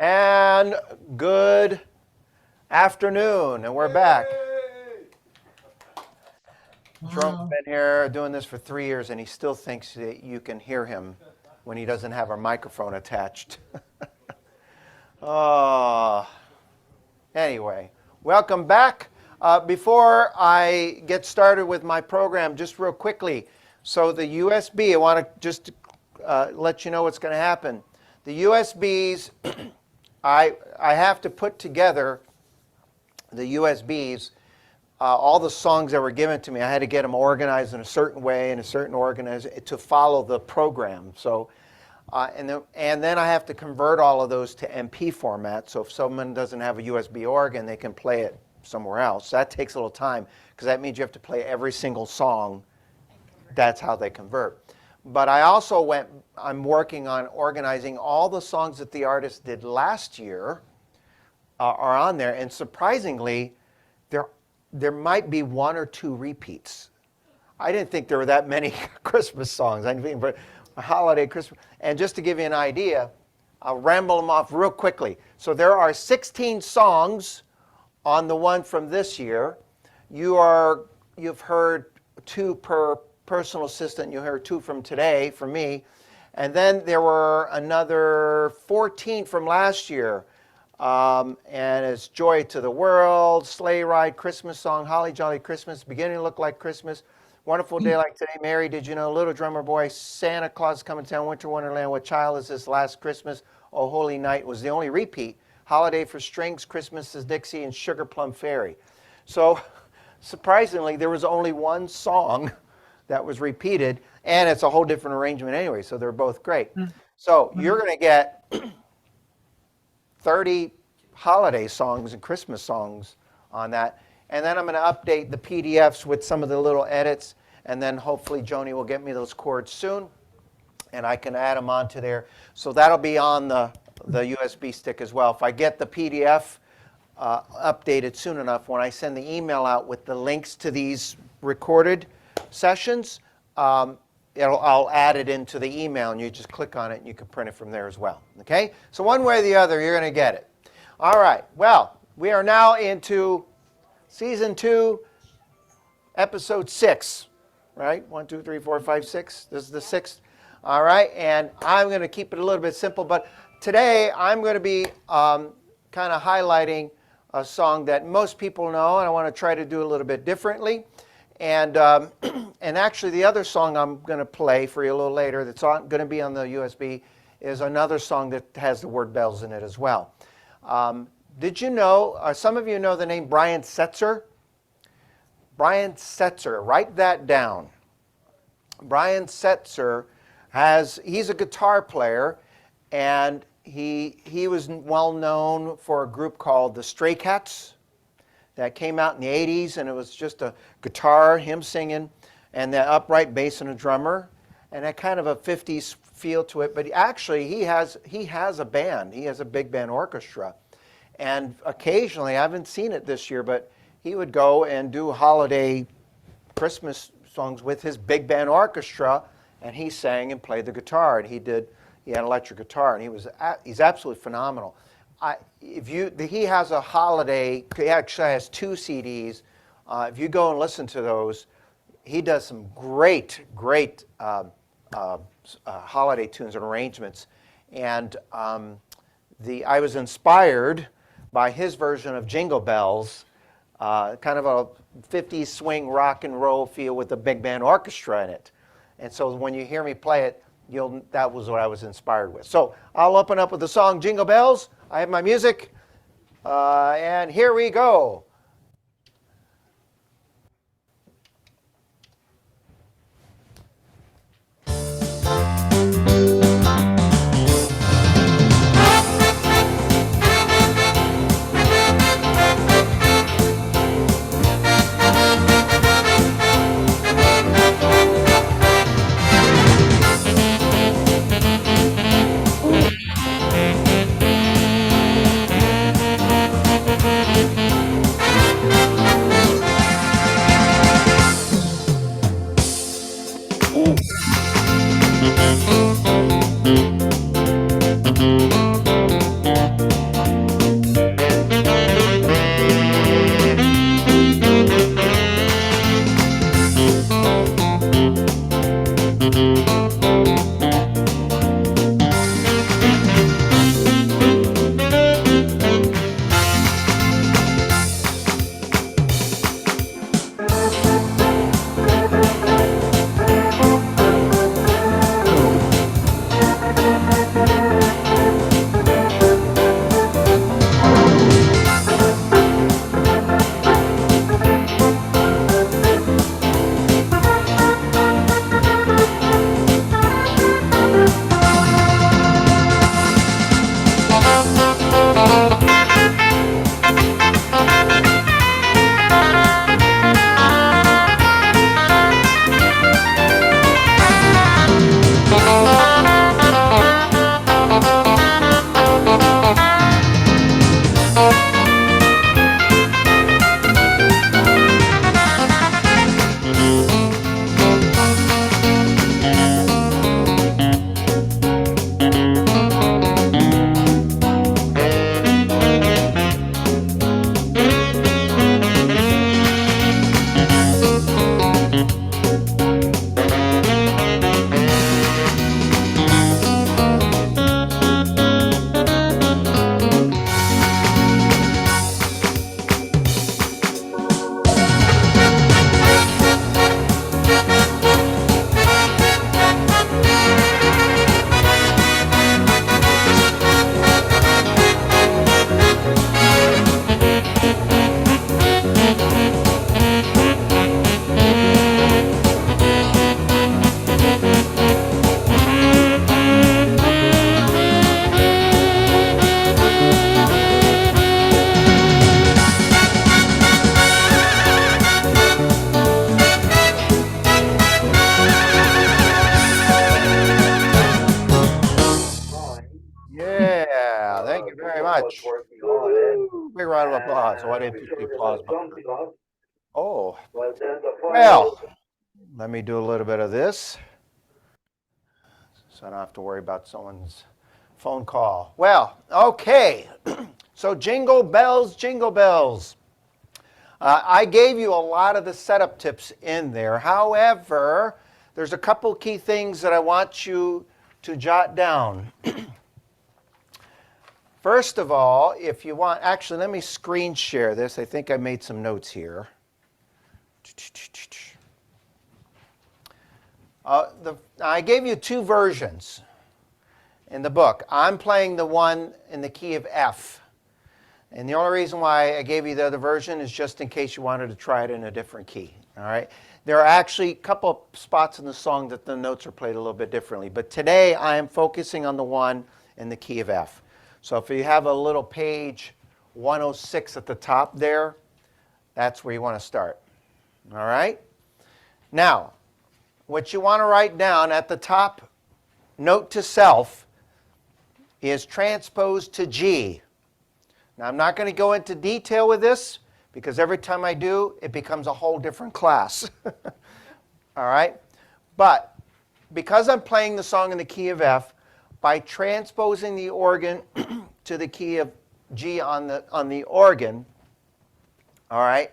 And good afternoon, and we're back. Trump's been here doing this for 3 years, and he still thinks that you can hear him when he doesn't have a microphone attached. Anyway, welcome back. Before I get started with my program, just real quickly, so the USB, I want to just let you know what's going to happen. The USBs, I have to put together the USBs, all the songs that were given to me. I had to get them organized in a certain way, in a certain organization to follow the program. So, and then I have to convert all of those to MP format. So if someone doesn't have a USB organ, they can play it somewhere else. That takes a little time because that means you have to play every single song. That's how they convert. But I also I'm working on organizing all the songs that the artist did last year are on there. And surprisingly, there might be one or two repeats. I didn't think there were that many Christmas songs. I mean, but a holiday Christmas. And just to give you an idea, I'll ramble them off real quickly. So there are 16 songs on the one from this year. You've heard 2 per personal assistant. You heard 2 from today, from me. And then there were another 14 from last year. And it's Joy to the World, Sleigh Ride, Christmas Song, Holly Jolly Christmas, Beginning to Look Like Christmas, Wonderful Day Like Today, Mary, Did You Know, Little Drummer Boy, Santa Claus Coming to Town, Winter Wonderland, What Child Is This, Last Christmas, Oh Holy Night was the only repeat, Holiday for Strings, Christmas is Dixie, and Sugar Plum Fairy. So surprisingly, there was only one song that was repeated, and it's a whole different arrangement anyway, so they're both great. So you're going to get 30 holiday songs and Christmas songs on that. And then I'm going to update the PDFs with some of the little edits. And then hopefully Joni will get me those chords soon. And I can add them onto there. So that'll be on the USB stick as well. If I get the PDF updated soon enough, when I send the email out with the links to these recorded sessions, I'll add it into the email, and you just click on it, and you can print it from there as well. Okay? So one way or the other, you're going to get it. All right. Well, we are now into Season 2, Episode 6. Right? 1, 2, 3, 4, 5, 6. This is the 6th. All right. And I'm going to keep it a little bit simple. But today, I'm going to be kind of highlighting a song that most people know, and I want to try to do a little bit differently. And actually, the other song I'm going to play for you a little later that's going to be on the USB is another song that has the word bells in it as well. Did you know, some of you know the name Brian Setzer? Brian Setzer, write that down. Brian Setzer he's a guitar player, and he was well known for a group called the Stray Cats that came out in the 80s, and it was just a guitar, him singing, and the upright bass and a drummer, and that kind of a 50s feel to it. But actually, he has a band. He has a big band orchestra. And occasionally, I haven't seen it this year, but he would go and do holiday Christmas songs with his big band orchestra, and he sang and played the guitar, and he had electric guitar, and he's absolutely phenomenal. He has a holiday, he actually has 2 CDs. If you go and listen to those, he does some great holiday tunes and arrangements. And I was inspired by his version of Jingle Bells, kind of a 50s swing rock and roll feel with a big band orchestra in it. And so when you hear me play it, that was what I was inspired with. So I'll open up with the song Jingle Bells. I have my music, and here we go. you very much. Woo, big round of applause. Oh, I didn't push the applause button. Oh, well, let me do a little bit of this so I don't have to worry about someone's phone call. Well, okay. So jingle bells, jingle bells. I gave you a lot of the setup tips in there. However, there's a couple key things that I want you to jot down. First of all, if you want, actually, let me screen share this. I think I made some notes here. I gave you two versions in the book. I'm playing the one in the key of F. And the only reason why I gave you the other version is just in case you wanted to try it in a different key. All right? There are actually a couple of spots in the song that the notes are played a little bit differently. But today I am focusing on the one in the key of F. So if you have a little page 106 at the top there, that's where you want to start. All right? Now, what you want to write down at the top, note to self, is transpose to G. Now, I'm not going to go into detail with this because every time I do, it becomes a whole different class. All right? But because I'm playing the song in the key of F, by transposing the organ to the key of G on the organ, all right,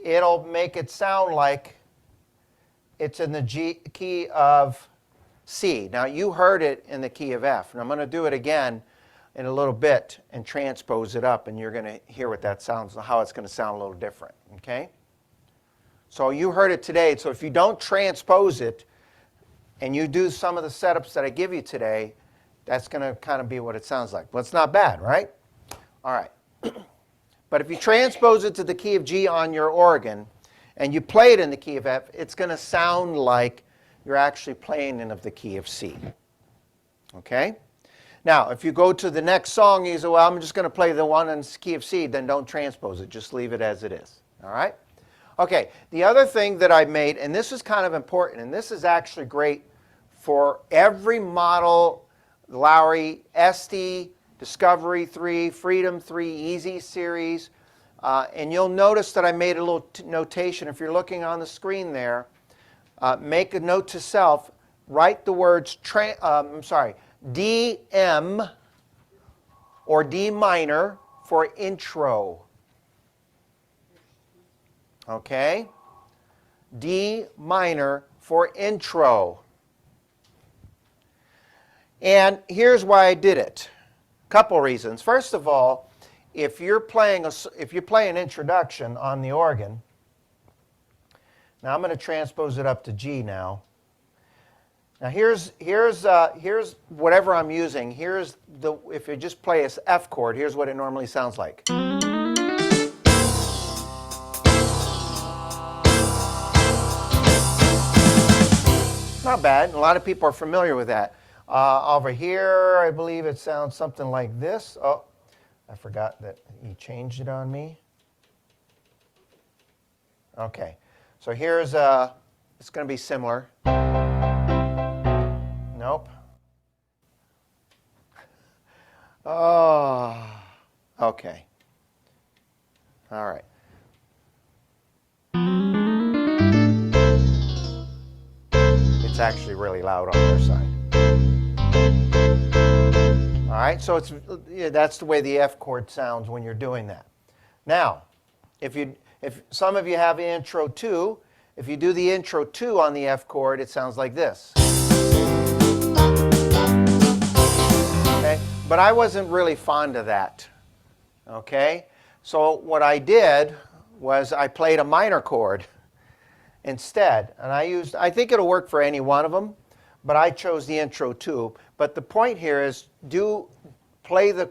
it'll make it sound like it's in the key of C. Now, you heard it in the key of F, and I'm going to do it again in a little bit and transpose it up, and you're going to hear what that sounds, how it's going to sound a little different, okay? So you heard it today, so if you don't transpose it and you do some of the setups that I give you today, that's going to kind of be what it sounds like. Well, it's not bad, right? All right. But if you transpose it to the key of G on your organ and you play it in the key of F, it's going to sound like you're actually playing in the key of C. Okay? Now, if you go to the next song, you say, well, I'm just going to play the one in the key of C, then don't transpose it. Just leave it as it is. All right? Okay, the other thing that I made, and this is kind of important, and this is actually great for every model, Lowry, Esty, Discovery 3, Freedom 3, Easy series. And you'll notice that I made a little notation. If you're looking on the screen there, make a note to self, write the words, DM or D minor for intro. Okay? D minor for intro. And here's why I did it. Couple reasons. First of all, if you play an introduction on the organ, now I'm going to transpose it up to G now. Now here's whatever I'm using. If you just play an F chord, here's what it normally sounds like. Not bad. A lot of people are familiar with that. Over here, I believe it sounds something like this. Oh, I forgot that he changed it on me. Okay, so here's it's going to be similar. Nope. Oh, okay. All right. It's actually really loud on their side. All right, so that's the way the F chord sounds when you're doing that. Now, if some of you have intro 2, if you do the intro 2 on the F chord, it sounds like this. Okay, but I wasn't really fond of that. Okay, so what I did was I played a minor chord instead, and I think it'll work for any one of them, but I chose the intro 2. But the point here is play the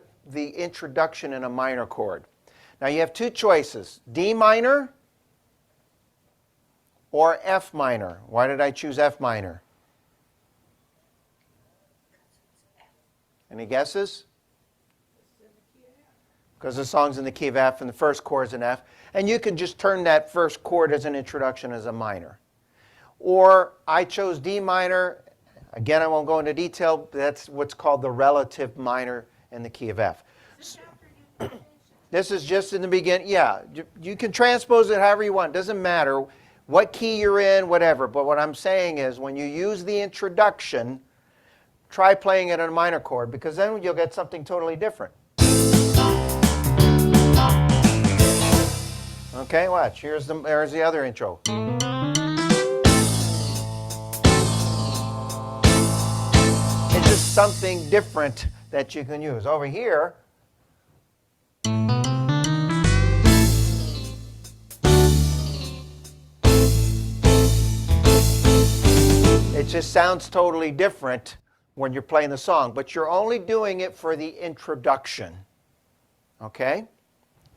introduction in a minor chord. Now you have two choices, D minor or F minor. Why did I choose F minor? Any guesses? Because the song's in the key of F and the first chord is an F. And you can just turn that first chord as an introduction as a minor. Or I chose D minor. Again, I won't go into detail. That's what's called the relative minor in the key of F. This is just in the beginning. Yeah, you can transpose it however you want. Doesn't matter what key you're in, whatever. But what I'm saying is when you use the introduction, try playing it on a minor chord, because then you'll get something totally different. Okay, watch. There's the other intro. It's just something different that you can use. Over here, it just sounds totally different when you're playing the song, but you're only doing it for the introduction. Okay?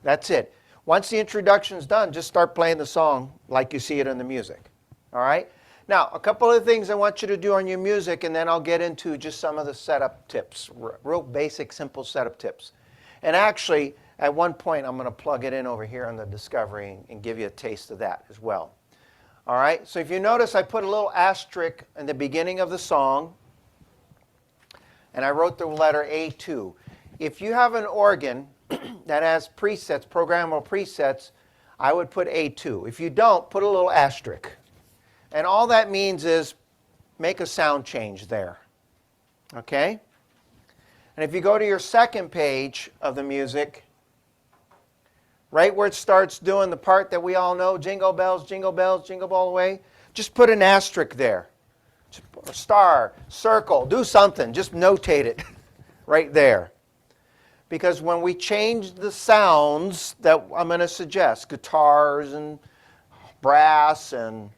That's it. Once the introduction's done, just start playing the song like you see it in the music. All right? Now, a couple of things I want you to do on your music, and then I'll get into just some of the setup tips, real basic, simple setup tips. And actually, at one point, I'm going to plug it in over here on the Discovery and give you a taste of that as well. All right? So if you notice, I put a little asterisk in the beginning of the song, and I wrote the letter A2. If you have an organ that has presets, programmable presets, I would put A2. If you don't, put a little asterisk. And all that means is make a sound change there. Okay? And if you go to your second page of the music, right where it starts doing the part that we all know, jingle bells, jingle all the way, just put an asterisk there. Star, circle, do something. Just notate it right there. Because when we change the sounds that I'm going to suggest, guitars and brass and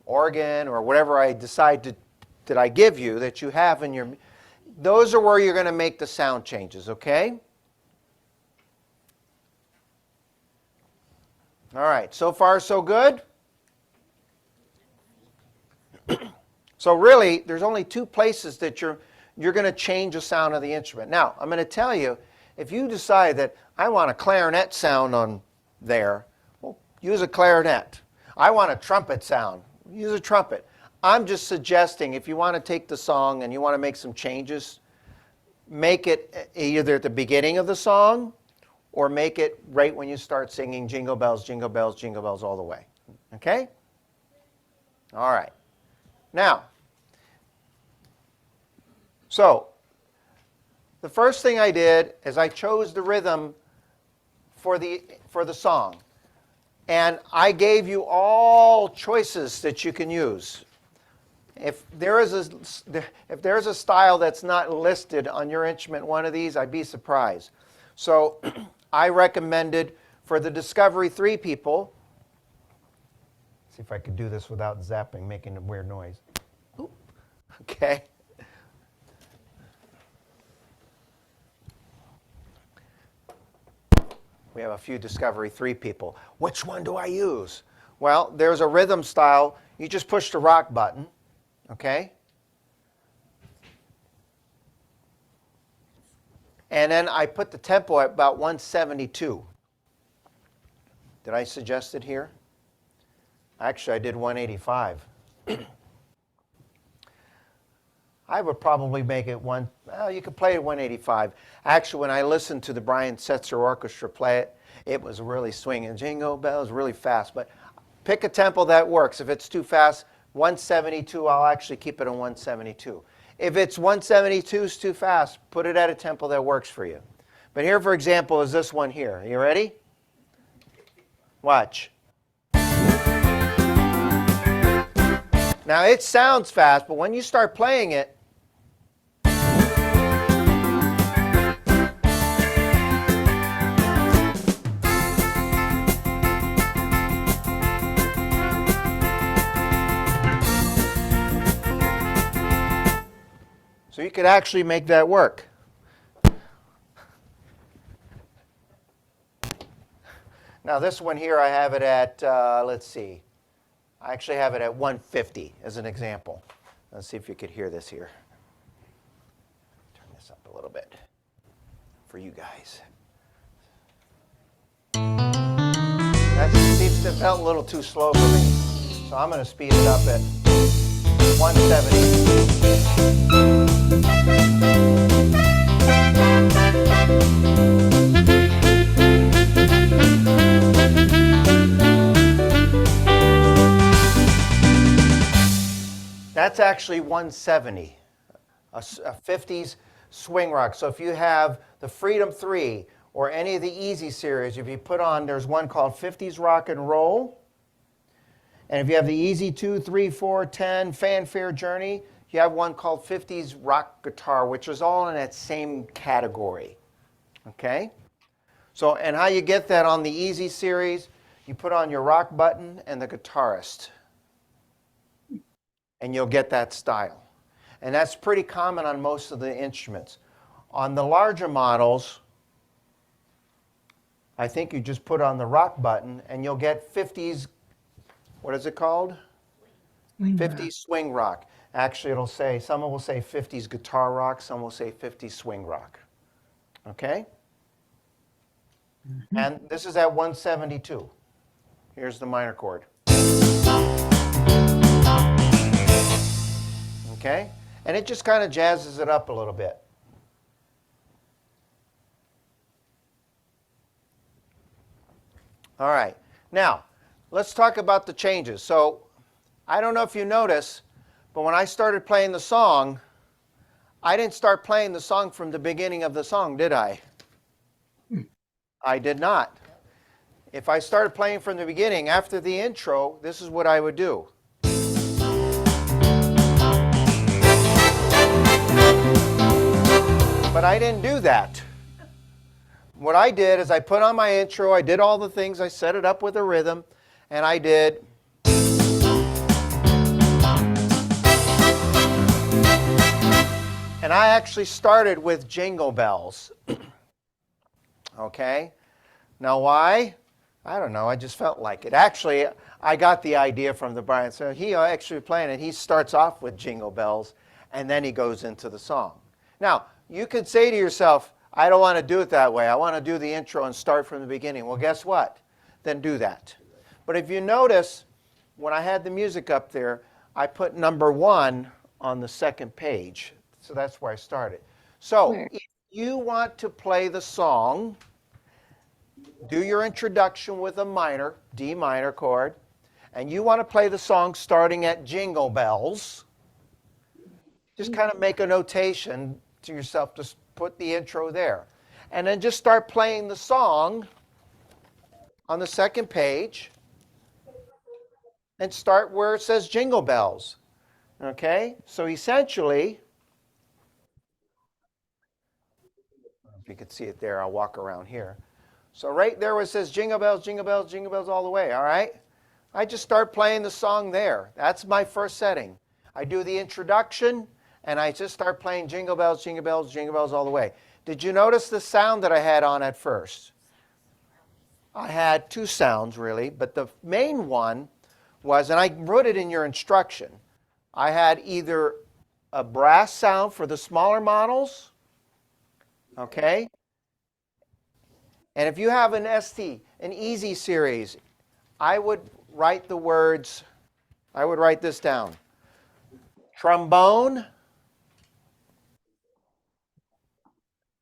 organ or whatever I decide that I give you, that you have in your, those are where you're going to make the sound changes, okay? All right, so far so good? So really, there's only two places that you're going to change the sound of the instrument. Now, I'm going to tell you, if you decide that I want a clarinet sound on there, well, use a clarinet. I want a trumpet sound. Use a trumpet. I'm just suggesting if you want to take the song and you want to make some changes, make it either at the beginning of the song or make it right when you start singing jingle bells, jingle bells, jingle bells all the way. Okay? All right. Now, so the first thing I did is I chose the rhythm for the song. And I gave you all choices that you can use. If there is a style that's not listed on your instrument, one of these, I'd be surprised. So I recommended for the Discovery 3 people, see if I could do this without zapping, making a weird noise. Ooh. Okay. We have a few Discovery 3 people. Which one do I use? Well, there's a rhythm style. You just push the rock button, okay? And then I put the tempo at about 172. Did I suggest it here? Actually, I did 185. I would probably make it well, you could play it 185. Actually, when I listened to the Brian Setzer Orchestra play it, it was really swinging. Jingle bells, really fast. But pick a tempo that works. If it's too fast, 172, I'll actually keep it on 172. If it's 172 is too fast, put it at a tempo that works for you. But here, for example, is this one here. Are you ready? Watch. Now, it sounds fast, but when you start playing it, so you could actually make that work. Now, this one here, I have it at, let's see. I actually have it at 150 as an example. Let's see if you could hear this here. Turn this up a little bit for you guys. That felt a little too slow for me. So I'm going to speed it up at 170. that's actually 170, a 50s swing rock. So if you have the Freedom 3 or any of the Easy series, if you put on, there's one called 50s Rock and Roll. And if you have the Easy 2, 3, 4, 10, Fanfare Journey, you have one called 50s Rock Guitar, which is all in that same category. Okay? So, and how you get that on the Easy series, you put on your rock button and the guitarist, and you'll get that style. And that's pretty common on most of the instruments. On the larger models, I think you just put on the rock button and you'll get 50s, what is it called? Swing 50s rock. swing rock. Actually, it'll say, someone will say 50s guitar rock, some will say 50s swing rock. Okay? And this is at 172. Here's the minor chord. Okay? And it just kind of jazzes it up a little bit. All right. Now, let's talk about the changes. So, I don't know if you notice, but when I started playing the song, I didn't start playing the song from the beginning of the song, did I? I did not. If I started playing from the beginning, after the intro, this is what I would do. But I didn't do that. What I did is I put on my intro, I did all the things, I set it up with a rhythm, and I did. And I actually started with Jingle Bells. Okay? Now why? I don't know, I just felt like it. Actually, I got the idea from the Brian. So he actually playing it, he starts off with Jingle Bells, and then he goes into the song. Now, you could say to yourself, I don't want to do it that way. I want to do the intro and start from the beginning. Well, guess what? Then do that. But if you notice, when I had the music up there, I put number 1 on the second page. So that's where I started. So if you want to play the song, do your introduction with a minor, D minor chord, and you want to play the song starting at Jingle Bells, just kind of make a notation to yourself to put the intro there. And then just start playing the song on the second page and start where it says Jingle Bells. Okay? So essentially, if you can see it there, I'll walk around here. So right there where it says Jingle Bells, Jingle Bells, Jingle Bells all the way, all right? I just start playing the song there. That's my first setting. I do the introduction, and I just start playing Jingle Bells, Jingle Bells, Jingle Bells all the way. Did you notice the sound that I had on at first? I had 2 sounds, really, but the main one was, and I wrote it in your instruction, I had either a brass sound for the smaller models, okay? And if you have an an Easy series, I would write the words, I would write this down. Trombone,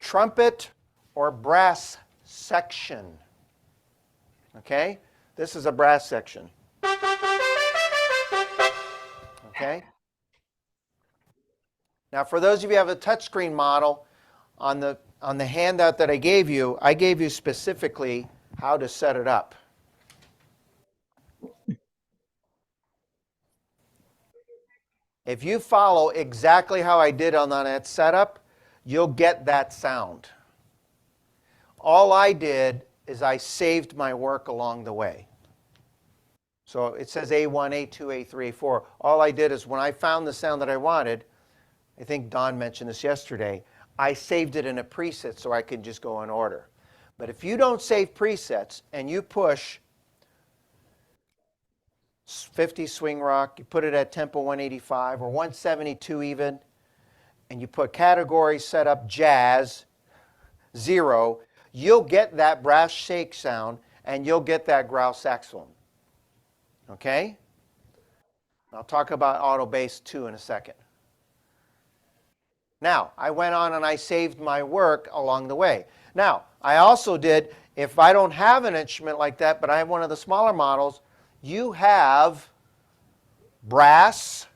trumpet, or brass section. Okay? This is a brass section. Okay? Now, for those of you who have a touchscreen model, on the handout that I gave you specifically how to set it up. If you follow exactly how I did on that setup, you'll get that sound. All I did is I saved my work along the way. So it says A1, A2, A3, A4. All I did is when I found the sound that I wanted, I think Don mentioned this yesterday, I saved it in a preset so I could just go in order. But if you don't save presets and you push 50 swing rock, you put it at tempo 185 or 172 even, and you put category setup jazz 0, you'll get that brass shake sound and you'll get that growl saxophone. Okay? I'll talk about auto bass 2 in a second. Now, I went on and I saved my work along the way. Now, I also did, if I don't have an instrument like that, but I have one of the smaller models, you have brass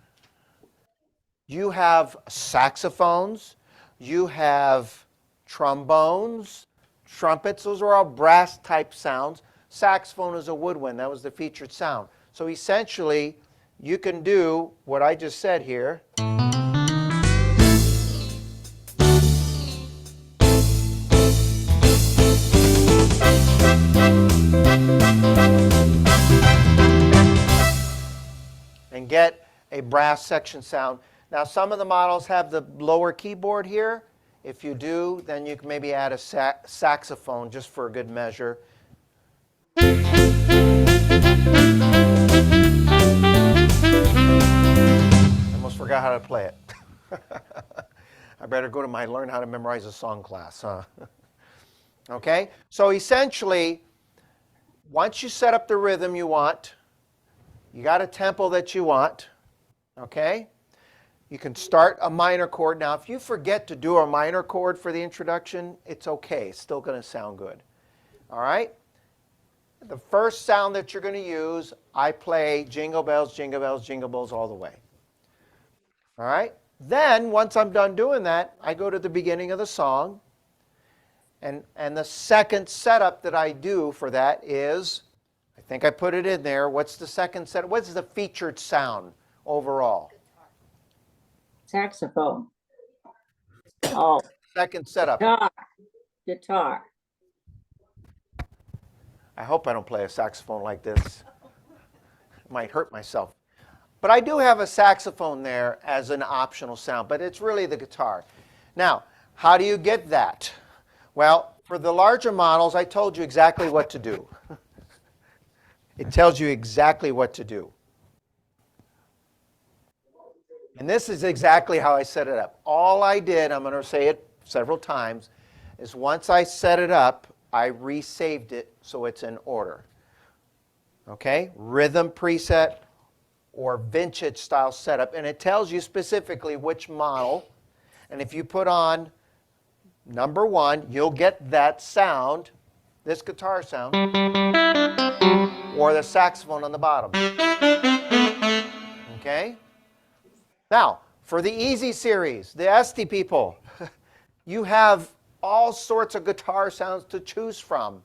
You have saxophones, you have trombones, trumpets. Those are all brass type sounds. Saxophone is a woodwind. That was the featured sound. So essentially, you can do what I just said here. And get a brass section sound. Now, some of the models have the lower keyboard here. If you do, then you can maybe add a saxophone just for a good measure. I almost forgot how to play it. I better go to my learn how to memorize a song class, huh? Okay, so essentially, once you set up the rhythm you want, you got a tempo that you want, okay? You can start a minor chord. Now, if you forget to do a minor chord for the introduction, it's okay. It's still going to sound good. All right? The first sound that you're going to use, I play jingle bells, jingle bells, jingle bells all the way. All right? Then, once I'm done doing that, I go to the beginning of the song. And the second setup that I do for that is, I think I put it in there. What's the second setup? What's the featured sound overall? Saxophone. Oh, Second setup. guitar. I hope I don't play a saxophone like this. I might hurt myself. But I do have a saxophone there as an optional sound, but it's really the guitar. Now, how do you get that? Well, for the larger models, I told you exactly what to do. It tells you exactly what to do. And this is exactly how I set it up. All I did, I'm going to say it several times, is once I set it up, I resaved it so it's in order. Okay? Rhythm preset or vintage style setup. And it tells you specifically which model. And if you put on number 1, you'll get that sound, this guitar sound, or the saxophone on the bottom. Okay? Now, for the easy series, the Esti people, you have all sorts of guitar sounds to choose from.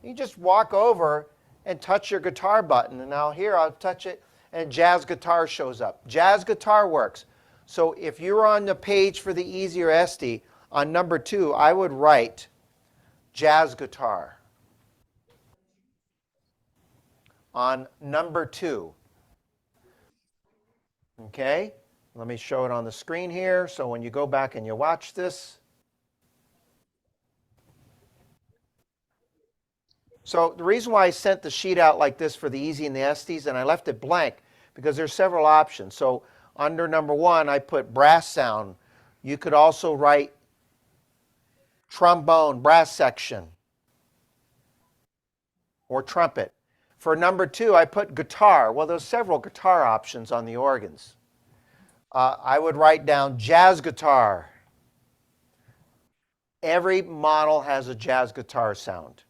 You just walk over and touch your guitar button. And now here, I'll touch it, and jazz guitar shows up. Jazz guitar works. So if you're on the page for the easier Esti, on number 2, I would write jazz guitar. On number 2. Okay? Let me show it on the screen here, so when you go back and you watch this. So the reason why I sent the sheet out like this for the easy and the Estes, and I left it blank, because there's several options. So under number 1, I put brass sound. You could also write trombone, brass section, or trumpet. For number 2, I put guitar. Well, there's several guitar options on the organs. I would write down jazz guitar. Every model has a jazz guitar sound.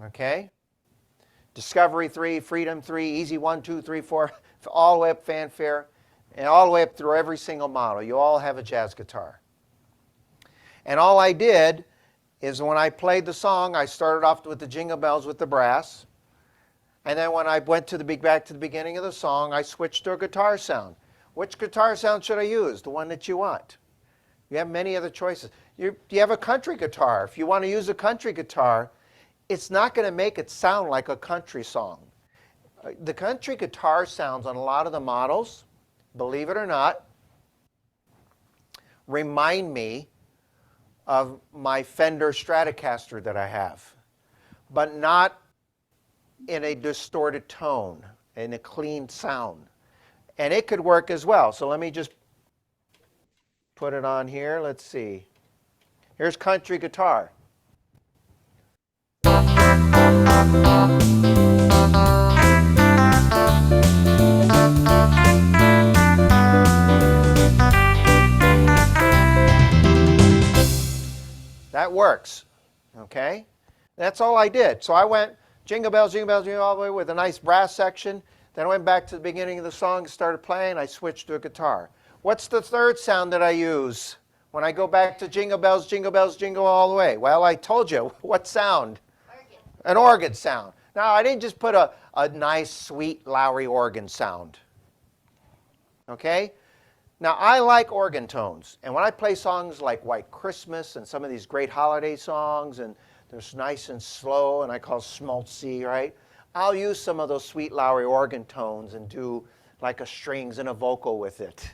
Okay? Discovery 3, Freedom 3, Easy 1, 2, 3, 4, all the way up Fanfare, and all the way up through every single model. You all have a jazz guitar. And all I did is when I played the song, I started off with the jingle bells with the brass. And then when I went to back to the beginning of the song, I switched to a guitar sound. Which guitar sound should I use? The one that you want. You have many other choices. You have a country guitar. If you want to use a country guitar, it's not going to make it sound like a country song. The country guitar sounds on a lot of the models, believe it or not, remind me of my Fender Stratocaster that I have, but not in a distorted tone, in a clean sound. And it could work as well. So let me just put it on here. Let's see. Here's country guitar. That works. Okay? That's all I did. So I went jingle bells, jingle bells, all the way with a nice brass section. Then I went back to the beginning of the song, started playing, I switched to a guitar. What's the third sound that I use when I go back to jingle bells, jingle all the way? Well, I told you. What sound? Organ. An organ sound. Now, I didn't just put a nice, sweet, Lowry organ sound. Okay? Now, I like organ tones. And when I play songs like White Christmas and some of these great holiday songs, and they're nice and slow, and I call schmaltzy, right? I'll use some of those sweet Lowry organ tones and do like a strings and a vocal with it.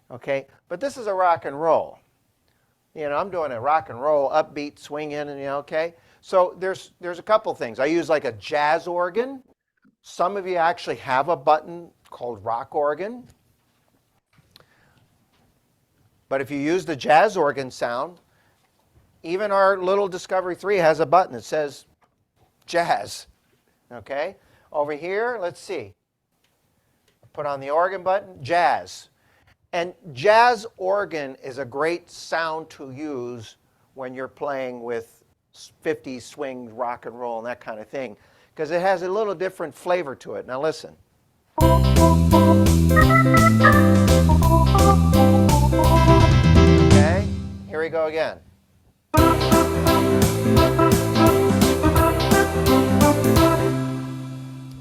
Okay? But this is a rock and roll. You know, I'm doing a rock and roll, upbeat, swinging, and okay? So there's a couple things. I use like a jazz organ. Some of you actually have a button called rock organ. But if you use the jazz organ sound, even our little Discovery 3 has a button that says jazz. Okay? Over here, let's see. Put on the organ button, jazz. And jazz organ is a great sound to use when you're playing with 50s swing, rock and roll, and that kind of thing, because it has a little different flavor to it. Now listen. Okay, here we go again.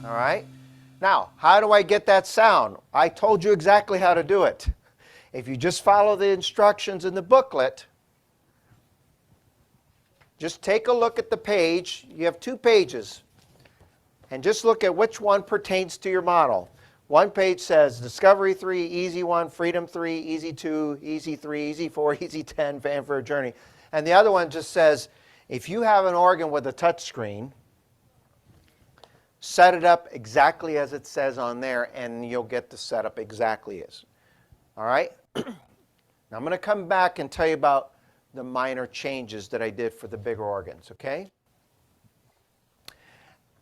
All right. Now, how do I get that sound? I told you exactly how to do it. If you just follow the instructions in the booklet, just take a look at the page. You have 2 pages. And just look at which one pertains to your model. One page says Discovery 3, Easy 1, Freedom 3, Easy 2, Easy 3, Easy 4, Easy 10, Fanfare Journey. And the other one just says, if you have an organ with a touch screen, set it up exactly as it says on there, and you'll get the setup exactly as. All right? Now I'm going to come back and tell you about the minor changes that I did for the bigger organs, okay?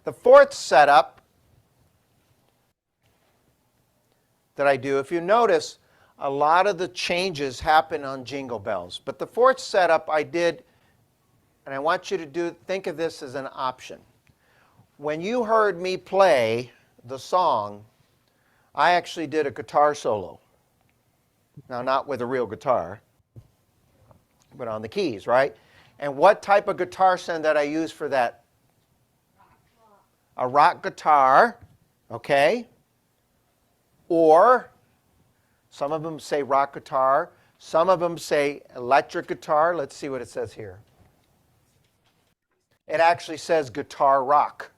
The fourth setup that I do, if you notice, a lot of the changes happen on Jingle Bells. But the fourth setup I did, and I want you to think of this as an option. When you heard me play the song, I actually did a guitar solo. Now, not with a real guitar, but on the keys, right? And what type of guitar sound did I use for that? A rock guitar, okay? Or, some of them say rock guitar, some of them say electric guitar. Let's see what it says here. It actually says guitar rock.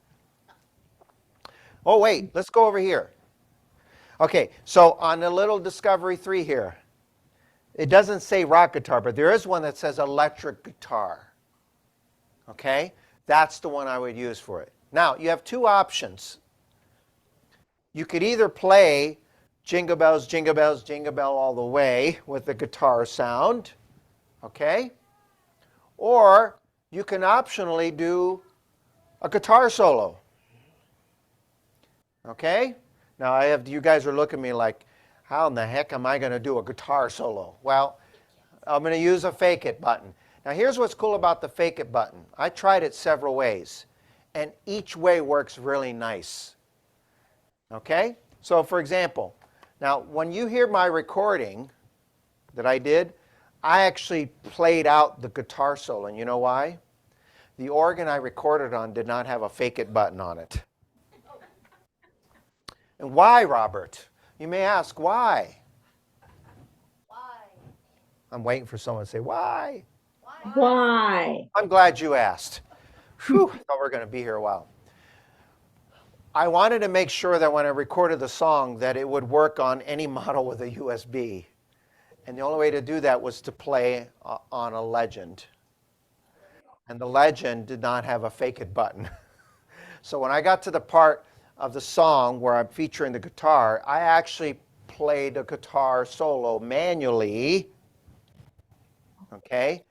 Oh, wait, let's go over here. Okay, so on the little Discovery 3 here, it doesn't say rock guitar, but there is one that says electric guitar. Okay? That's the one I would use for it. Now, you have 2 options. You could either play Jingle Bells, Jingle Bells, Jingle Bell all the way with the guitar sound, okay? Or you can optionally do a guitar solo. Okay? Now, you guys are looking at me like, how in the heck am I going to do a guitar solo? Well, I'm going to use a fake it button. Now, here's what's cool about the fake it button. I tried it several ways, and each way works really nice. Okay? So, for example, now, when you hear my recording that I did, I actually played out the guitar solo, and you know why? The organ I recorded on did not have a fake it button on it. And why, Robert? You may ask, why? Why? I'm waiting for someone to say, why? Why? I'm glad you asked. Whew, I thought we were going to be here a while. I wanted to make sure that when I recorded the song that it would work on any model with a USB. And the only way to do that was to play on a Legend. And the Legend did not have a fake it button. So when I got to the part of the song where I'm featuring the guitar, I actually played a guitar solo manually. Okay?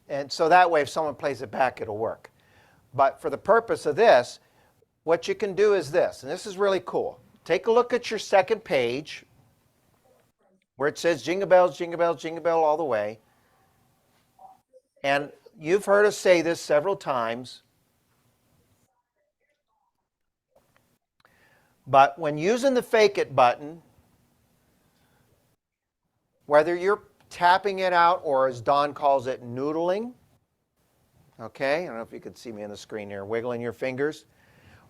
And so that way if someone plays it back, it'll work. But for the purpose of this, what you can do is this, and this is really cool. Take a look at your second page where it says Jingle Bells, Jingle Bells, Jingle Bell all the way. And you've heard us say this several times. But when using the fake it button, whether you're tapping it out or as Don calls it, noodling. Okay, I don't know if you can see me on the screen here, wiggling your fingers.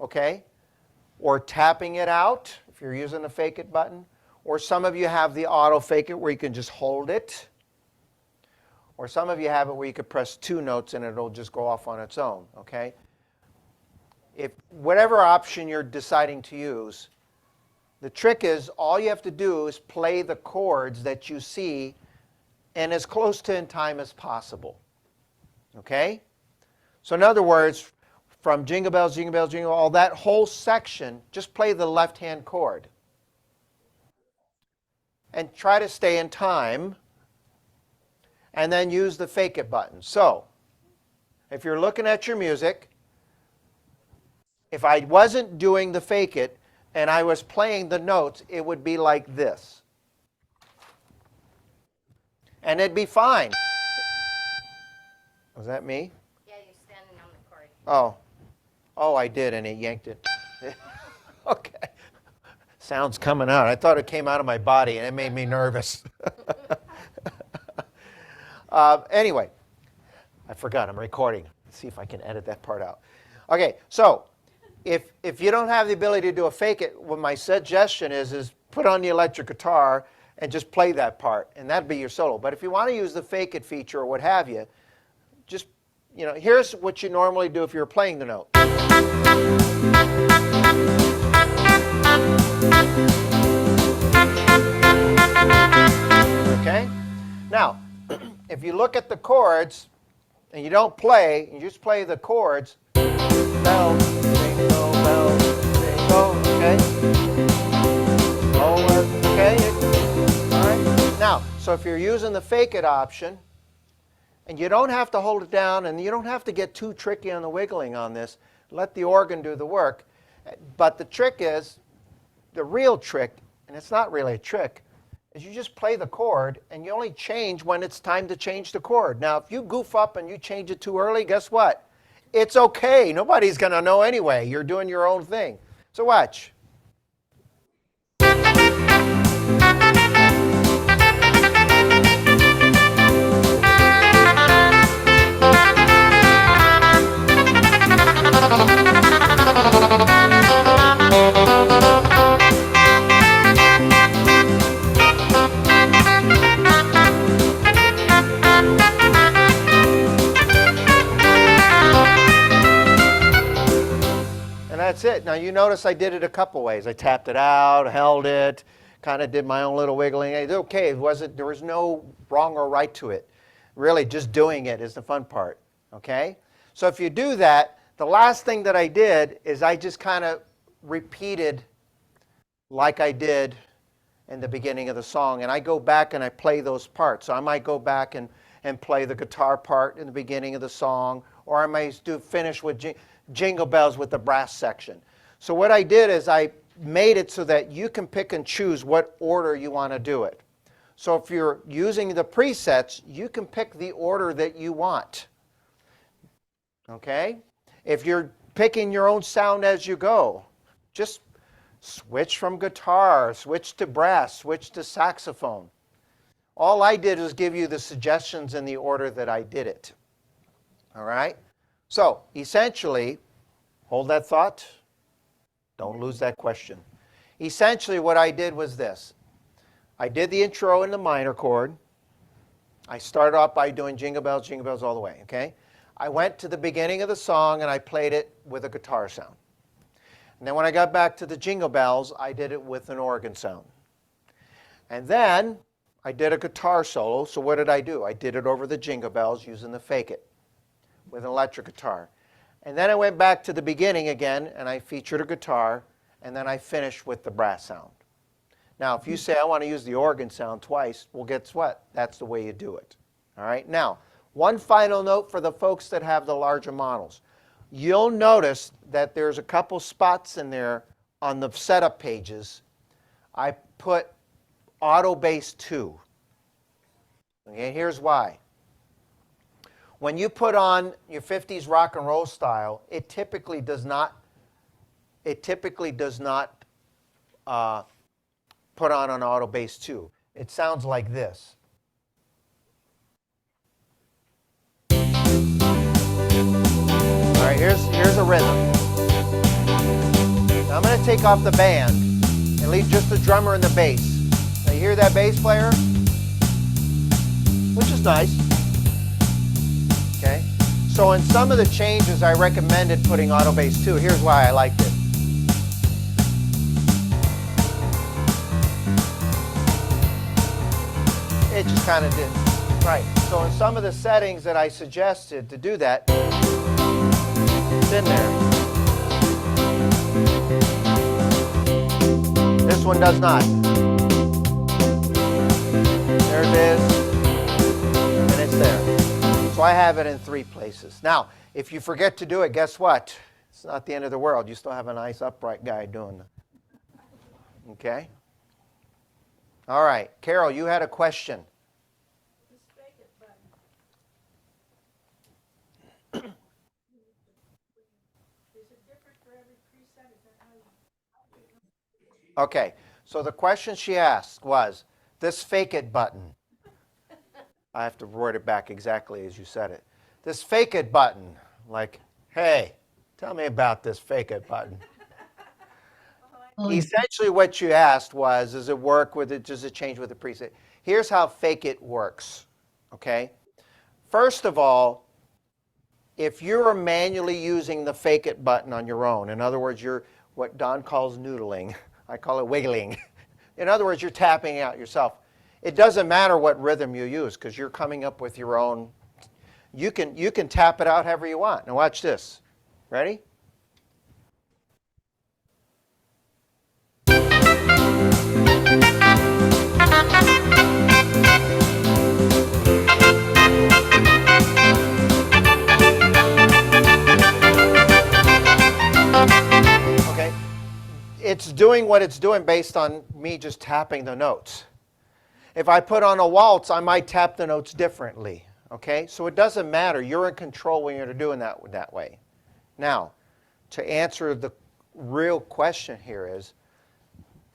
Okay, or tapping it out if you're using the fake it button. Or some of you have the auto fake it where you can just hold it. Or some of you have it where you could press 2 notes and it'll just go off on its own. Okay, if whatever option you're deciding to use, the trick is all you have to do is play the chords that you see and as close to in time as possible. Okay? So in other words, from Jingle Bells, Jingle Bells, Jingle, all that whole section, just play the left-hand chord. And try to stay in time. And then use the fake it button. So, if you're looking at your music, if I wasn't doing the fake it and I was playing the notes, it would be like this. And it'd be fine. Was that me? Yeah, you're standing on the cord. Oh. Oh, I did, and it yanked it. Okay. Sound's coming out. I thought it came out of my body, and it made me nervous. Anyway, I forgot I'm recording. Let's see if I can edit that part out. Okay, so if you don't have the ability to do a fake it, what my suggestion is put on the electric guitar and just play that part, and that'd be your solo. But if you want to use the fake it feature or what have you, just, here's what you normally do if you're playing the note. Okay? Now, if you look at the chords and you don't play, you just play the chords, bells, jingle bells, jingle, okay? Oh, okay? All right? Now, so if you're using the fake it option, and you don't have to hold it down, and you don't have to get too tricky on the wiggling on this, let the organ do the work. But the trick is, the real trick, and it's not really a trick, is you just play the chord, and you only change when it's time to change the chord. Now, if you goof up and you change it too early, guess what? It's okay. Nobody's going to know anyway. You're doing your own thing. So watch. That's it. Now you notice I did it a couple ways. I tapped it out, held it, kind of did my own little wiggling. It's okay. There was no wrong or right to it. Really, just doing it is the fun part. Okay? So if you do that, the last thing that I did is I just kind of repeated like I did in the beginning of the song. And I go back and I play those parts. So I might go back and play the guitar part in the beginning of the song, or I might finish with Jingle Bells with the brass section. So what I did is I made it so that you can pick and choose what order you want to do it. So if you're using the presets, you can pick the order that you want. Okay? If you're picking your own sound as you go, just switch from guitar, switch to brass, switch to saxophone. All I did was give you the suggestions in the order that I did it. All right? So, essentially, hold that thought. Don't lose that question. Essentially, what I did was this. I did the intro in the minor chord. I started off by doing Jingle Bells all the way, okay? I went to the beginning of the song and I played it with a guitar sound. And then when I got back to the Jingle Bells, I did it with an organ sound. And then I did a guitar solo. So what did I do? I did it over the Jingle Bells using the fake it with an electric guitar. And then I went back to the beginning again and I featured a guitar, and then I finished with the brass sound. Now, if you say I want to use the organ sound twice, well, guess what? That's the way you do it. All right? Now, one final note for the folks that have the larger models. You'll notice that there's a couple spots in there on the setup pages. I put Auto Bass 2. Okay, here's why. When you put on your 50s rock and roll style, it typically does not put on an Auto Bass 2. it sounds like this. All right, here's a rhythm. Now I'm going to take off the band and leave just the drummer and the bass. Now you hear that bass player? Which is nice. Okay. So in some of the changes, I recommended putting auto bass too. Here's why I liked it. It just kind of did. Right. So in some of the settings that I suggested to do that, it's in there. This one does not. There it is. And it's there. So I have it in 3 places. Now, if you forget to do it, guess what? It's not the end of the world. You still have a nice upright guy doing it. Okay? All right. Carol, you had a question. Okay, so the question she asked was, this fake it button. I have to word it back exactly as you said it. This fake it button, like, hey, tell me about this fake it button. Essentially what you asked was, does it work with it, does it change with the preset? Here's how fake it works, okay? First of all, if you're manually using the fake it button on your own, in other words, you're what Don calls noodling, I call it wiggling. In other words, you're tapping out yourself. It doesn't matter what rhythm you use because you're coming up with your own. You can tap it out however you want. Now watch this. Ready? Okay. It's doing what it's doing based on me just tapping the notes. If I put on a waltz, I might tap the notes differently. Okay? So it doesn't matter. You're in control when you're doing that way. Now, to answer the real question here is,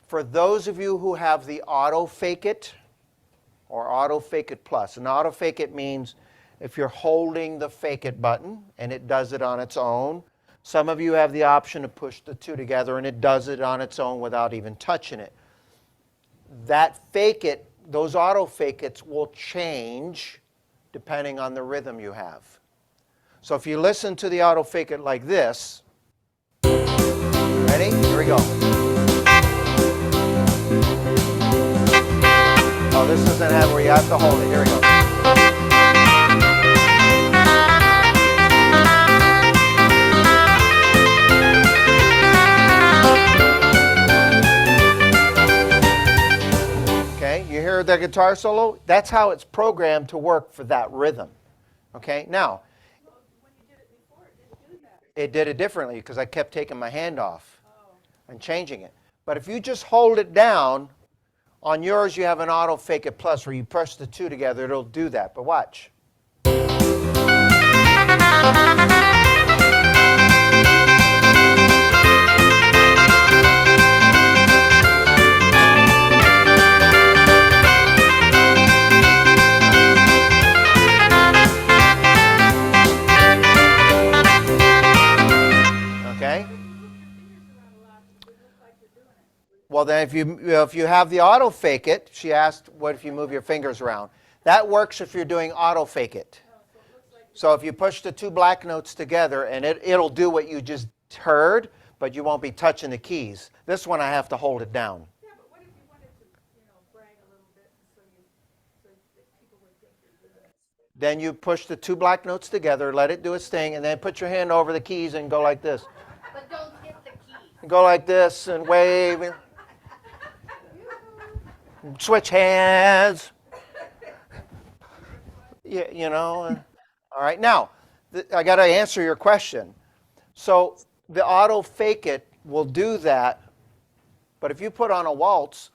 for those of you who have the auto fake it or auto fake it plus, and auto fake it means if you're holding the fake it button and it does it on its own. Some of you have the option to push the 2 together and it does it on its own without even touching it. That fake it, those auto fake its will change depending on the rhythm you have. So if you listen to the auto fake it like this, ready? Here we go. Oh, this doesn't have where you have to hold it. Here we go. You hear the guitar solo? That's how it's programmed to work for that rhythm. Okay, now, when you did it before, it didn't do that. It did it differently because I kept taking my hand off and changing it. But if you just hold it down, on yours you have an auto fake it plus where you press the 2 together, it'll do that. But watch. Okay? Well, then if you have the auto fake it, she asked, what if you move your fingers around? That works if you're doing auto fake it. So if you push the 2 black notes together, and it'll do what you just heard, but you won't be touching the keys. This one I have to hold it down. Yeah, but what if you wanted to, brag a little bit so that people would think you're good? Then you push the 2 black notes together, let it do its thing, and then put your hand over the keys and go like this. But don't hit the keys. Go like this and wave. Switch hands. Yeah, all right, now, I got to answer your question. So the auto fake it will do that, but if you put on a waltz,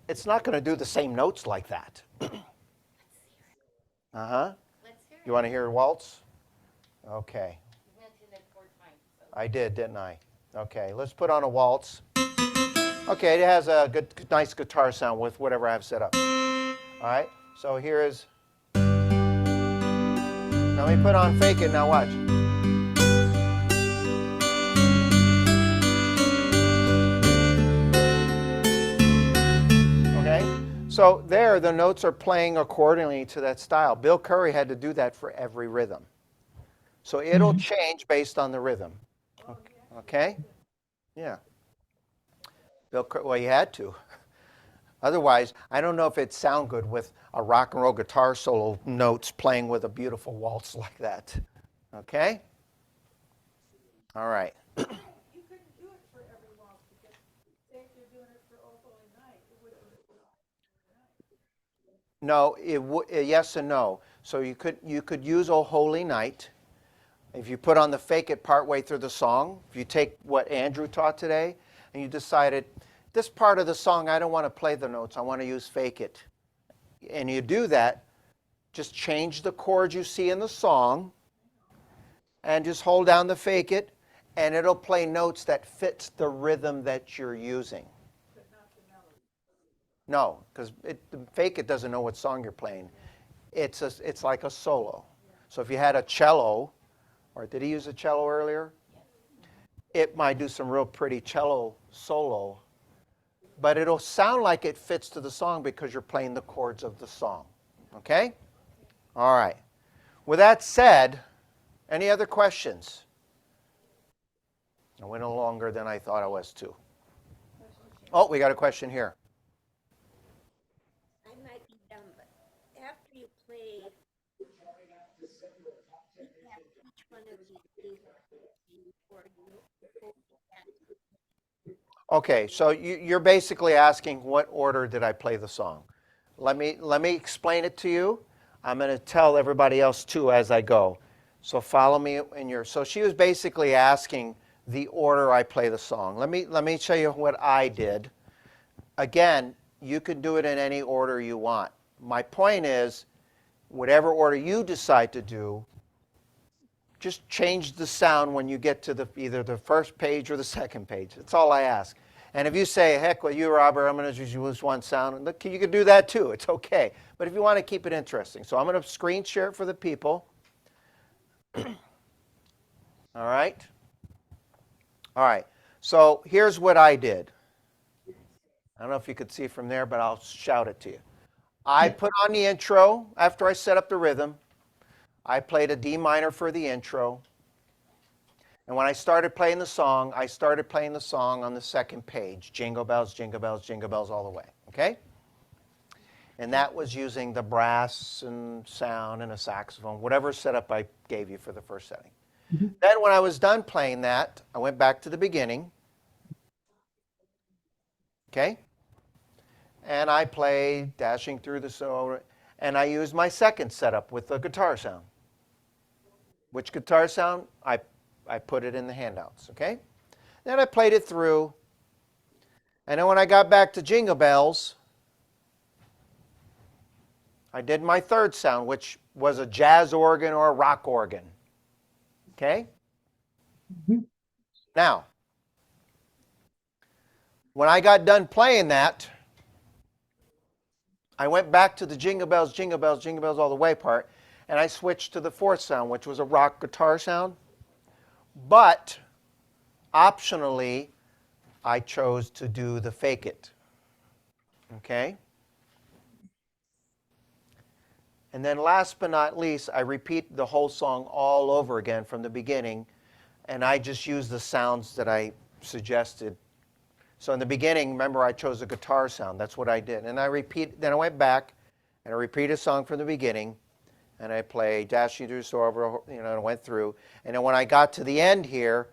it's not going to do the same notes like that. Uh-huh. Let's hear it. You want to hear a waltz? Okay. You mentioned it 4 times. So. I did, didn't I? Okay, let's put on a waltz. Okay, it has a good, nice guitar sound with whatever I have set up. All right, so here is, now let me put on Fake It, now watch. Okay, so there the notes are playing accordingly to that style. Bill Curry had to do that for every rhythm. So it'll change based on the rhythm. Okay? Yeah. Bill Curry, well, he had to. Otherwise, I don't know if it'd sound good with a rock and roll guitar solo notes playing with a beautiful waltz like that. Okay? All right. You couldn't do it for every waltz because say if you're doing it for O Holy Night, it wouldn't be for No, yes and no. So you could use O Holy Night. If you put on the Fake It partway through the song, if you take what Andrew taught today and you decided, this part of the song, I don't want to play the notes, I want to use Fake It. And you do that, just change the chords you see in the song and just hold down the Fake It and it'll play notes that fits the rhythm that you're using. but not the melody. No, because the Fake It doesn't know what song you're playing. It's like a solo. So if you had a cello, or did he use a cello earlier? It might do some real pretty cello solo, but it'll sound like it fits to the song because you're playing the chords of the song. Okay? All right. With that said, any other questions? I went a little longer than I thought I was too. Oh, we got a question here. I might be dumb, but after you play, you have each one of these or you hold it. Okay, so you're basically asking what order did I play the song? Let me explain it to you. I'm going to tell everybody else too as I go. So follow me in your. So she was basically asking the order I play the song. Let me show you what I did. Again, you can do it in any order you want. My point is, whatever order you decide to do, just change the sound when you get to either the first page or the second page. That's all I ask. And if you say, heck with you, Robert, I'm going to just use one sound, look, you can do that too. It's okay. But if you want to keep it interesting. So I'm going to screen share it for the people. All right? All right. So here's what I did. I don't know if you could see from there, but I'll shout it to you. I put on the intro after I set up the rhythm. I played a D minor for the intro. And when I started playing the song, I started playing the song on the second page. Jingle bells, jingle bells, jingle bells all the way. Okay? And that was using the brass and sound and a saxophone, whatever setup I gave you for the first setting. Then when I was done playing that, I went back to the beginning. Okay? And I played Dashing Through the Snow, and I used my second setup with the guitar sound. Which guitar sound? I put it in the handouts, okay? Then I played it through, and then when I got back to Jingle Bells, I did my third sound, which was a jazz organ or a rock organ. Okay? Now, when I got done playing that, I went back to the jingle bells, jingle bells, jingle bells all the way part, and I switched to the fourth sound, which was a rock guitar sound. But optionally, I chose to do the Fake It. Okay? And then last but not least, I repeat the whole song all over again from the beginning, and I just use the sounds that I suggested. So in the beginning, remember, I chose a guitar sound. That's what I did. And then I went back and I repeated a song from the beginning, and I played Dashing Through the Snow, and I went through. And then when I got to the end here,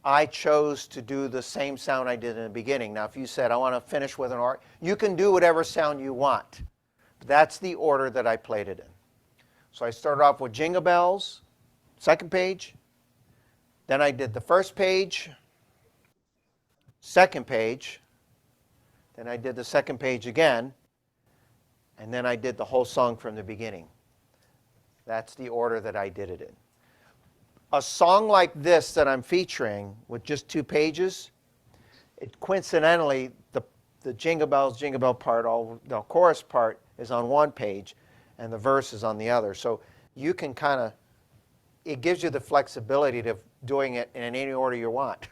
I chose to do the same sound I did in the beginning. Now, if you said, I want to finish with an R, you can do whatever sound you want. That's the order that I played it in. So I started off with Jingle Bells, second page. Then I did the first page, second page. Then I did the second page again. And then I did the whole song from the beginning. That's the order that I did it in. A song like this that I'm featuring with just 2 pages, coincidentally, the Jingle Bells, Jingle Bell part, the chorus part, is on one page and the verse is on the other. So you can kind of, it gives you the flexibility to doing it in any order you want,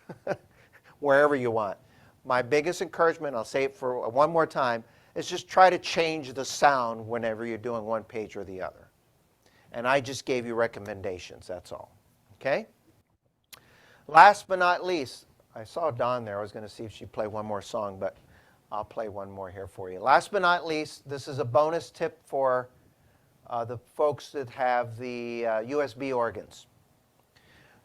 wherever you want. My biggest encouragement, I'll say it for one more time, is just try to change the sound whenever you're doing one page or the other. And I just gave you recommendations, that's all. Okay? Last but not least, I saw Dawn there. I was going to see if she'd play one more song, but I'll play one more here for you. Last but not least, this is a bonus tip for the folks that have the USB organs.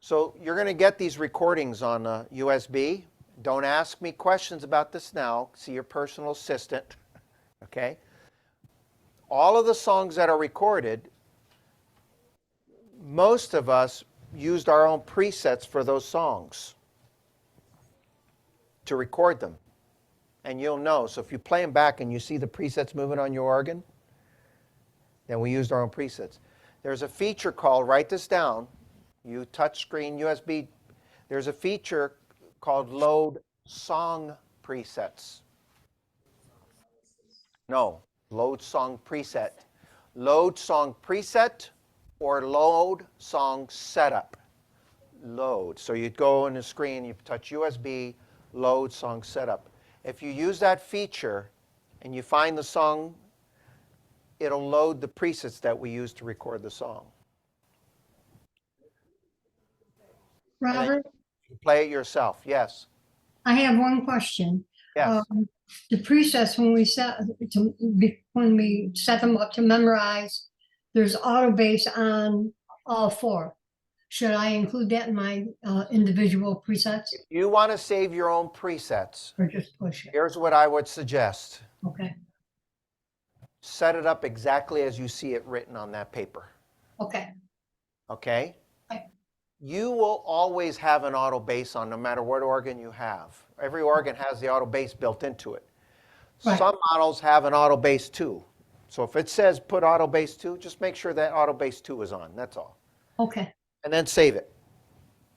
So you're going to get these recordings on USB. Don't ask me questions about this now. See your personal assistant. Okay? All of the songs that are recorded, most of us used our own presets for those songs to record them. And you'll know. So if you play them back and you see the presets moving on your organ, then we used our own presets. There's a feature called, write this down, you touch screen USB, there's a feature called load song presets. No, load song preset. Load song preset or load song setup. Load. So you go on the screen, you touch USB, load song setup. If you use that feature and you find the song, it'll load the presets that we use to record the song. Robert, You play it yourself, yes. I have one question. Yes. The presets, when we set them up to memorize, there's auto bass on all four. Should I include that in my individual presets If you want to save your own presets, or just push it? here's what I would suggest. Okay, Set it up exactly as you see it written on that paper. okay, Okay? Okay. You will always have an auto bass on no matter what organ you have. Every organ has the auto bass built into it. Right. Some models have an auto bass 2. So if it says put auto bass 2, just make sure that auto bass 2 is on. That's all. okay, And then save it.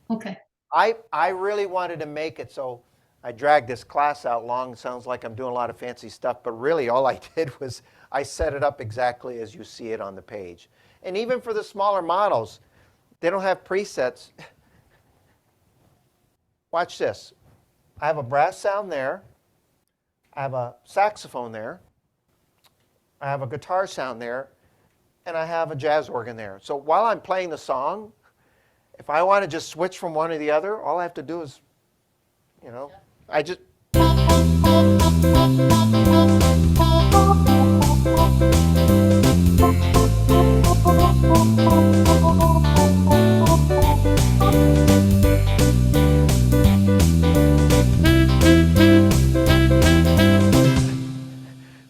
okay. I really wanted to make it so I dragged this class out long. It sounds like I'm doing a lot of fancy stuff, but really all I did was I set it up exactly as you see it on the page. And even for the smaller models, they don't have presets. Watch this. I have a brass sound there. I have a saxophone there. I have a guitar sound there. And I have a jazz organ there. So while I'm playing the song, if I want to just switch from one to the other, all I have to do is, you know, I just.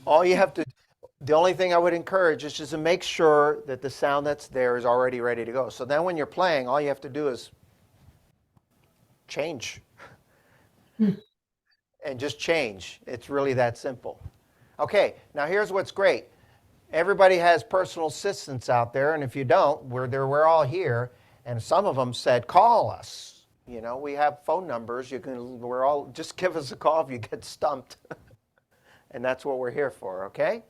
All you have to, the only thing I would encourage is just to make sure that the sound that's there is already ready to go. So then when you're playing, all you have to do is change. And just change. It's really that simple. Okay, now here's what's great. Everybody has personal assistants out there, and if you don't, we're all here. And some of them said, call us. You know, we have phone numbers. Just give us a call if you get stumped. And that's what we're here for, okay?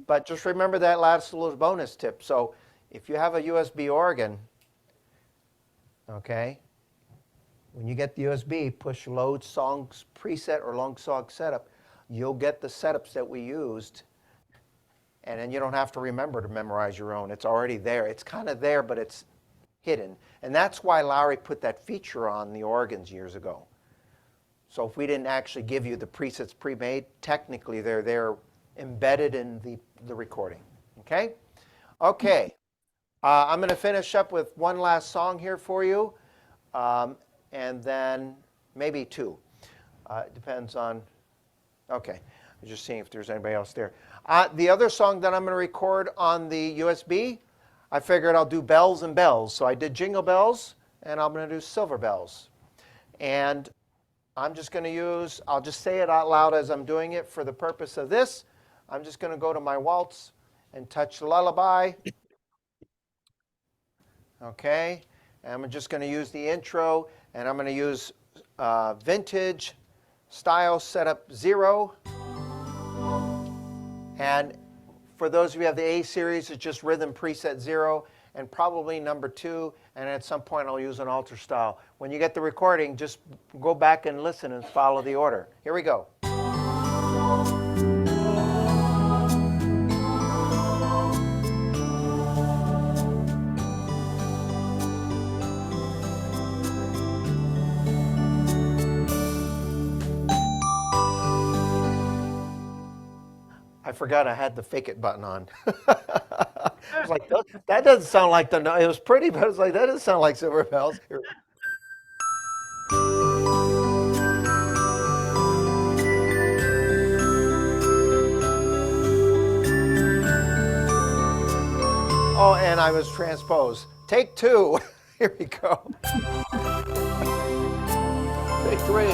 But just remember that last little bonus tip. So if you have a USB organ, okay, when you get the USB, push load songs preset or long song setup. You'll get the setups that we used, and then you don't have to remember to memorize your own. It's already there. It's kind of there, but it's hidden. And that's why Larry put that feature on the organs years ago. So if we didn't actually give you the presets pre-made, technically they're there embedded in the recording. Okay? Okay. I'm going to finish up with one last song here for you, and then maybe two. It depends on, okay. I'm just seeing if there's anybody else there. The other song that I'm going to record on the USB, I figured I'll do bells and bells. So I did Jingle Bells, and I'm going to do Silver Bells. And I'm just going to use, I'll just say it out loud as I'm doing it for the purpose of this. I'm just going to go to my waltz and touch Lullaby. Okay, and I'm just going to use the intro, and I'm going to use Vintage Style Setup 0. And For those of you who have the A series, it's just rhythm preset 0 and probably number 2. And at some point, I'll use an alter style. When you get the recording, just go back and listen and follow the order. Here we go. I forgot I had the fake it button on. I was like, that doesn't sound like the, it was pretty, but I was like, that doesn't sound like Silver Bells. Here. Oh, and I was transposed. Take 2. Here we go. Take 3.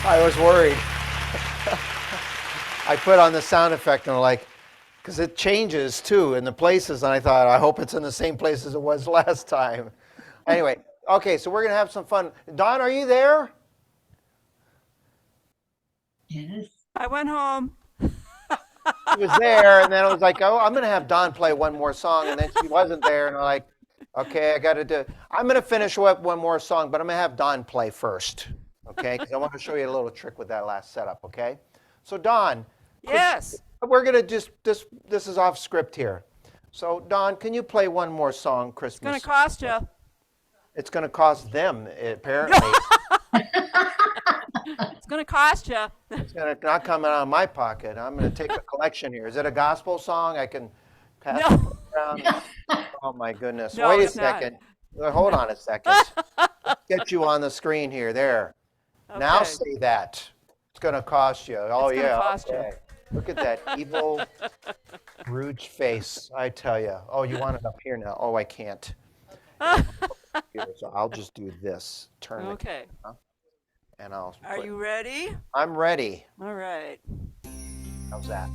I was worried. I put on the sound effect and I'm like, because it changes too in the places, and I thought, I hope it's in the same place as it was last time. Anyway, okay, so we're going to have some fun. Don, are you there? Yes. I went home. She was there, and then I was like, oh, I'm going to have Don play one more song, and then she wasn't there, and I'm like, okay, I got to do, I'm going to finish up one more song, but I'm going to have Don play first, okay? Because I want to show you a little trick with that last setup, okay? So Don. Yes. We're going to just, this is off script here. So Don, can you play one more song, Christmas? It's going to cost you. It's going to cost them, apparently. It's going to cost you. It's going to not come out of my pocket. I'm going to take a collection here. Is it a gospel song? I can pass No. it around. Oh my goodness. No, Wait a it's not. second. Hold on a second. Let's get you on the screen here. There. Now Okay. say that. It's going to cost you. Oh, It's gonna yeah. cost you. Okay. Look at that evil, Rouge face, I tell you. Oh, you want it up here now. Oh, I can't. Here, so I'll just do this. Turn Okay. it, and I'll Are put, you ready? I'm ready. All right. How's that?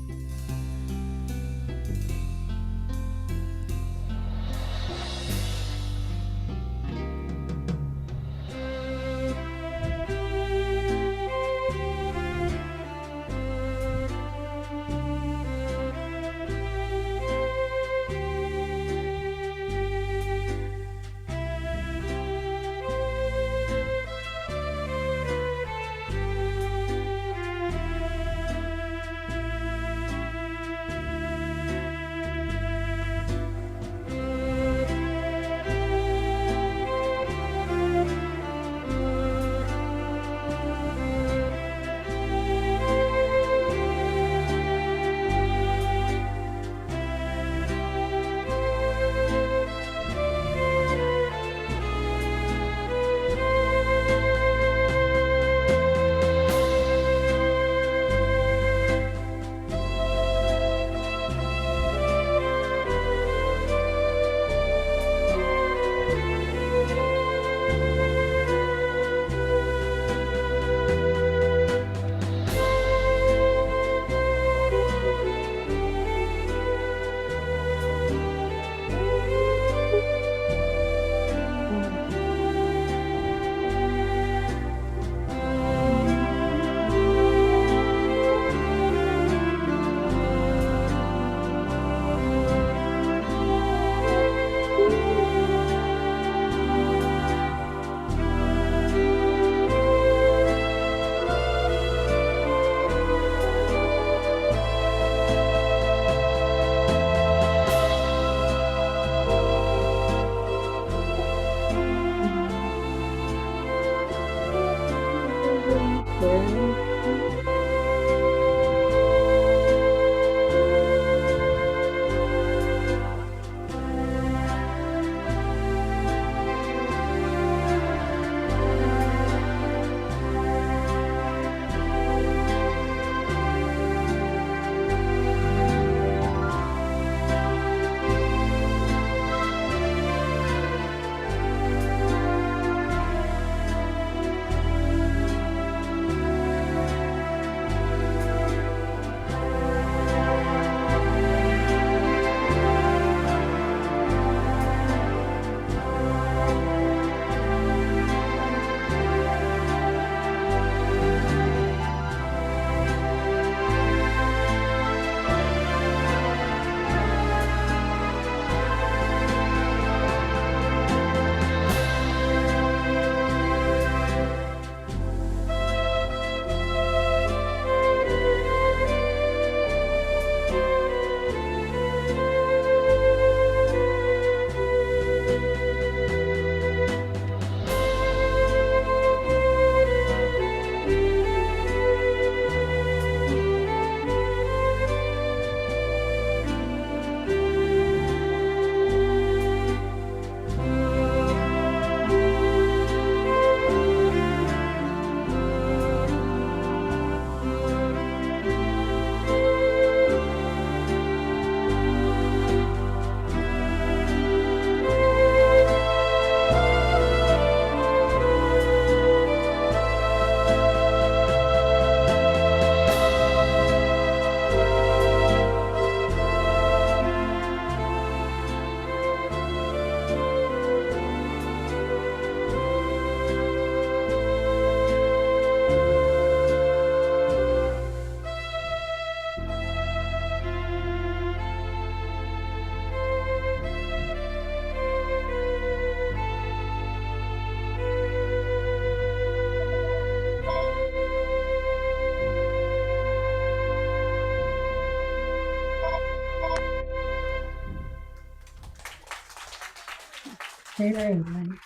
Very nice.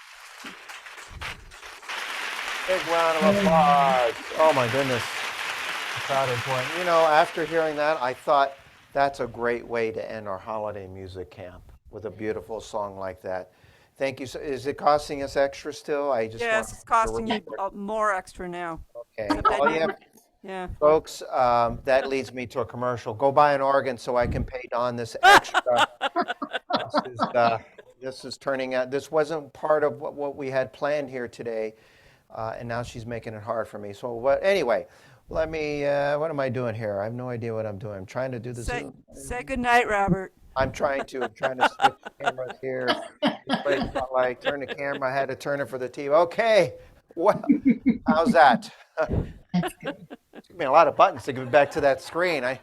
Big round of applause. Oh my goodness. The crowd enjoying. You know, after hearing that, I thought that's a great way to end our holiday music camp with a beautiful song like that. Thank you. Is it costing us extra still? I just want Yes, it's costing you more extra now. Okay. Except I All you didn't- have, Yeah. folks, that leads me to a commercial. Go buy an organ so I can pay Dawn this extra. This is turning out, this wasn't part of what we had planned here today. And now she's making it hard for me. So anyway, let me, what am I doing here? I have no idea what I'm doing. I'm trying to do the Say, Zoom. say good night, Robert. I'm trying to switch cameras here. Display spotlight, turn the camera. I had to turn it for the TV. Okay. Well, how's that? That's good. Took me a lot of buttons to get back to that screen. I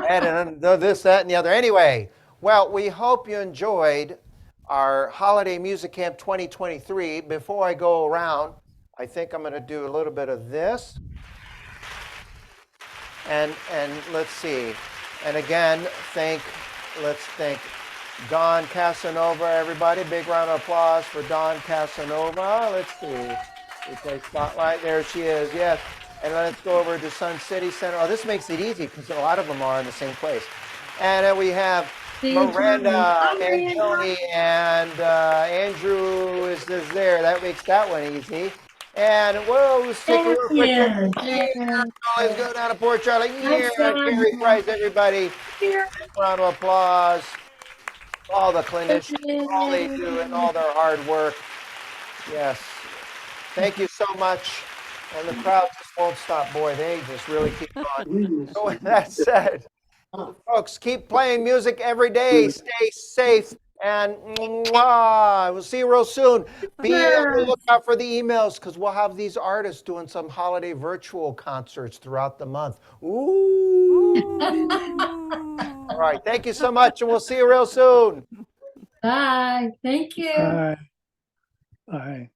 had to do this, that, and the other. Anyway, well, we hope you enjoyed our Holiday Music Camp 2023. Before I go around, I think I'm going to do a little bit of this. And let's see. And again, let's thank Dawn Casanova, everybody. Big round of applause for Dawn Casanova. Let's see. Display spotlight. There she is. Yes. And let's go over to Sun City Center. Oh, this makes it easy because a lot of them are in the same place. And then we have Miranda and Joni and Andrew is there. That makes that one easy. And whoa, let's take a real quick picture. Yeah, let's go down to Port Charlie. Yeah, Gary Price, everybody. Big round of applause. All the clinicians, all they do, and all their hard work. Yes. Thank you so much. And the crowd just won't stop. Boy, they just really keep on. So with that said, folks, keep playing music every day. Stay safe. And we'll see you real soon. Be on the lookout for the emails because we'll have these artists doing some holiday virtual concerts throughout the month. Ooh. All right. Thank you so much. And we'll see you real soon. Bye. Thank you. Bye. Bye.